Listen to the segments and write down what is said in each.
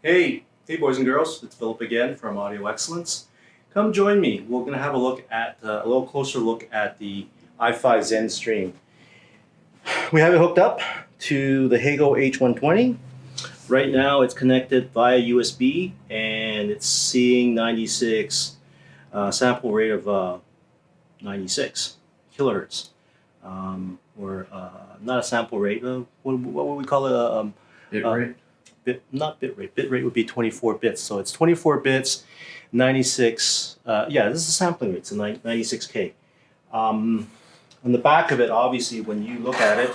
Hey boys and girls, it's Vilip again from Audio Excellence. Come join me. We're going to have a look at a little closer look at the iFi Zen Stream. We have it hooked up to the Hago H120. Right now it's connected via USB and it's seeing 96 sample rate of 96 kilohertz. Or not a sample rate, what would we call it? Bit rate? Not bit rate. Bit rate would be 24 bits. So it's 24 bits, 96. Yeah, this is a sampling rate. It's a 96K. On the back of it, obviously, when you look at it,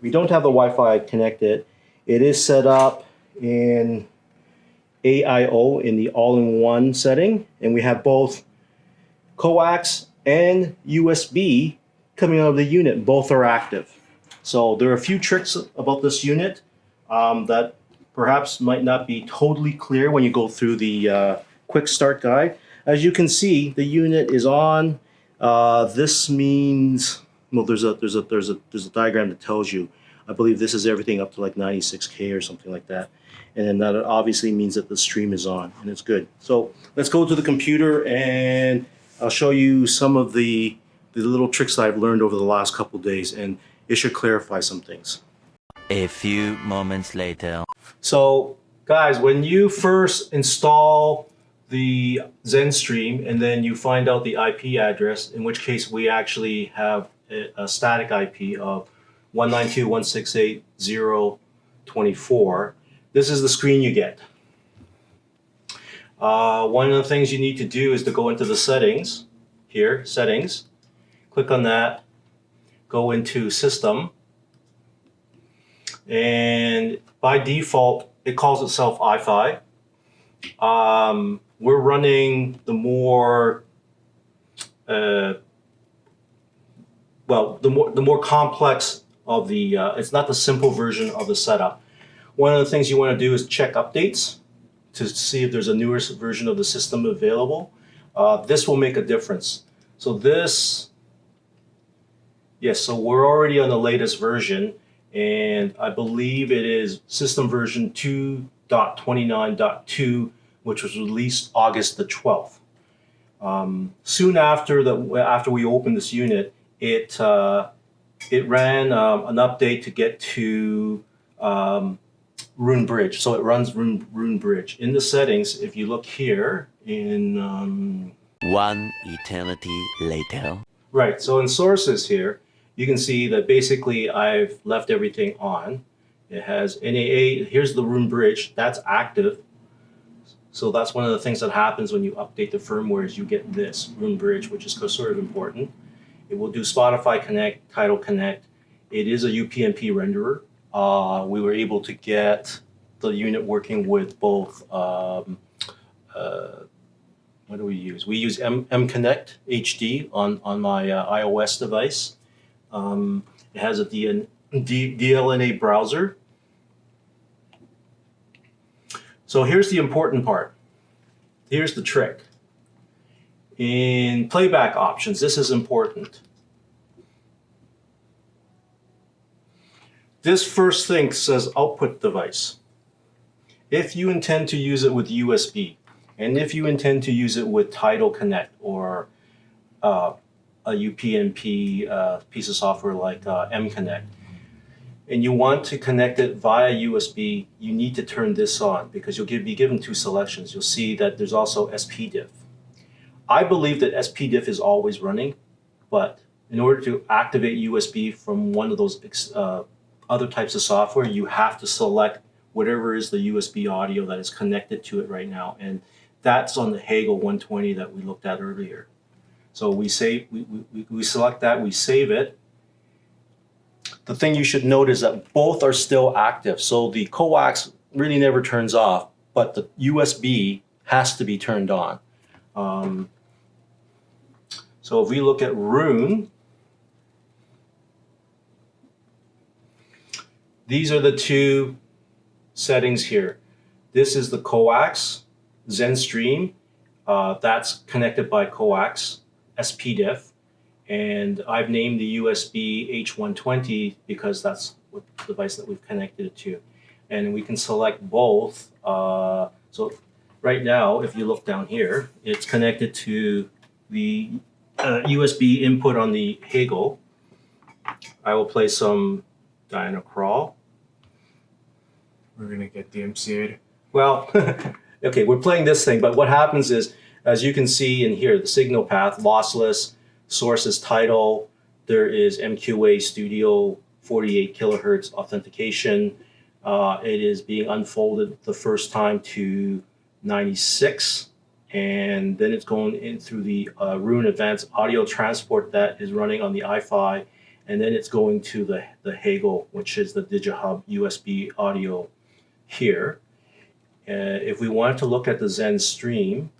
we don't have the Wi-Fi connected. It is set up in AIO in the all-in-one setting, and we have both coax and USB coming out of the unit. Both are active. So there are a few tricks about this unit that perhaps might not be totally clear when you go through the quick start guide. As you can see, the unit is on. This means, well, there's a diagram that tells you. I believe this is everything up to like 96K or something like that. And then that obviously means that the stream is on and it's good. So let's go to the computer and I'll show you some of the little tricks that I've learned over the last couple of days, and it should clarify some things. A few moments later. So guys, when you first install the ZenStream and then you find out the IP address, in which case we actually have a static IP of 192.168.0.24, this is the screen you get. One of the things you need to do is to go into the settings, here, settings, click on that, go into system, and by default, it calls itself iFi. We're running the more, the more complex of the. It's not the simple version of the setup. One of the things you want to do is check updates to see if there's a newer version of the system available. This will make a difference. So this, yes. So we're already on the latest version. And I believe it is system version 2.29.2, which was released August the 12th. Soon after we opened this unit, it ran an update to get to Roon Bridge. So it runs Roon Bridge. In the settings, if you look here in... One eternity later. Right, so in sources here, you can see that basically I've left everything on. It has NA8, here's the Roon Bridge, that's active. So that's one of the things that happens when you update the firmware is you get this Roon Bridge, which is sort of important. It will do Spotify Connect, Tidal Connect. It is a UPnP renderer. We were able to get the unit working with both, what do we use? We use M-Connect HD on my iOS device. It has a DLNA browser. So here's the important part. Here's the trick. In playback options, this is important. This first thing says output device. If you intend to use it with USB, and if you intend to use it with Tidal Connect or a UPnP piece of software like M-Connect, and you want to connect it via USB, you need to turn this on because you'll be given two selections. You'll see that there's also SPDIF. I believe that SPDIF is always running, but in order to activate USB from one of those other types of software, you have to select whatever is the USB audio that is connected to it right now, and that's on the Hago 120 that we looked at earlier. So we select that, we save it. The thing you should note is that both are still active. So the coax really never turns off, but the USB has to be turned on. So if we look at Roon, these are the two settings here. This is the coax, ZenStream, that's connected by coax, SPDIF, and I've named the USB H120 because that's what the device that we've connected it to. and we can select both. So right now, if you look down here, it's connected to the USB input on the Hagel. I will play some Diana Crawl. We're gonna get DMCA'd. Well, okay, we're playing this thing, but what happens is, as you can see in here, the signal path, lossless, source is Tidal, there is MQA Studio 48 kilohertz authentication. It is being unfolded the first time to 96, and then it's going in through the Roon advanced audio transport that is running on the iFi, and then it's going to the Hagel, which is the DigiHub USB audio here. If we wanted to look at the Zen stream,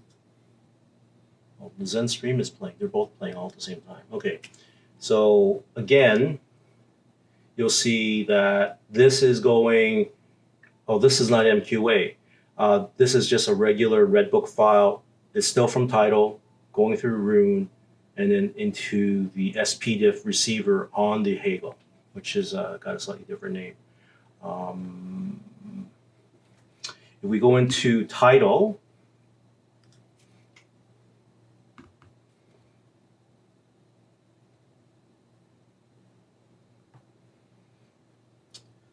well, the Zen stream is playing. They're both playing all at the same time. Okay, so again, you'll see that this is going, oh, this is not MQA. This is just a regular Redbook file. It's still from Tidal, going through Roon, and then into the SPDIF receiver on the Hagel, which is got a slightly different name. If we go into Tidal,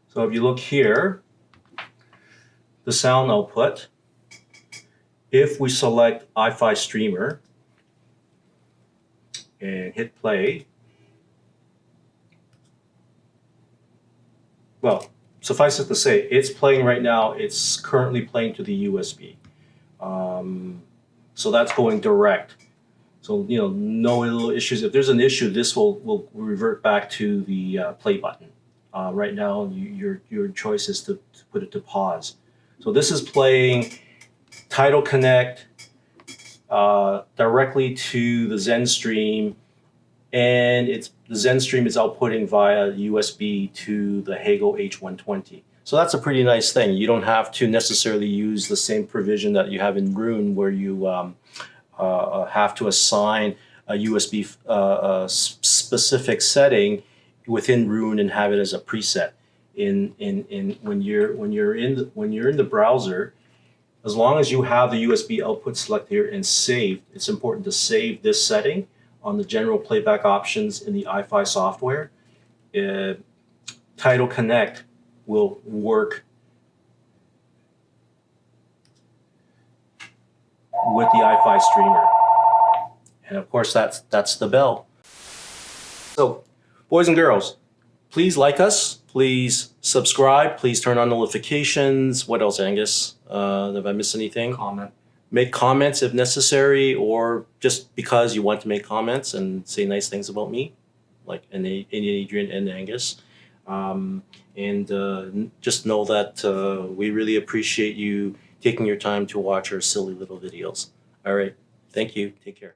so if you look here, the sound output, if we select iFi Streamer and hit play, well, suffice it to say, it's playing right now. It's currently playing to the USB. So that's going direct. So, you know, no little issues. If there's an issue, this will revert back to the play button. Right now, your choice is to put it to pause. So this is playing Tidal Connect directly to the Zen stream, and the Zen stream is outputting via USB to the Hagel H120. So that's a pretty nice thing. You don't have to necessarily use the same provision that you have in Roon, where you have to assign a USB specific setting within Roon and have it as a preset. When you're in the browser, as long as you have the USB output selected here and saved, it's important to save this setting on the general playback options in the iFi software. Tidal Connect will work with the iFi streamer, and of course that's the bell. So, boys and girls, please like us, please subscribe, please turn on notifications. What else, Angus? Have I missed anything? Comment. Make comments if necessary, or just because you want to make comments and say nice things about me, like Adrian and Angus. Just know that we really appreciate you taking your time to watch our silly little videos. All right. Thank you. Take care.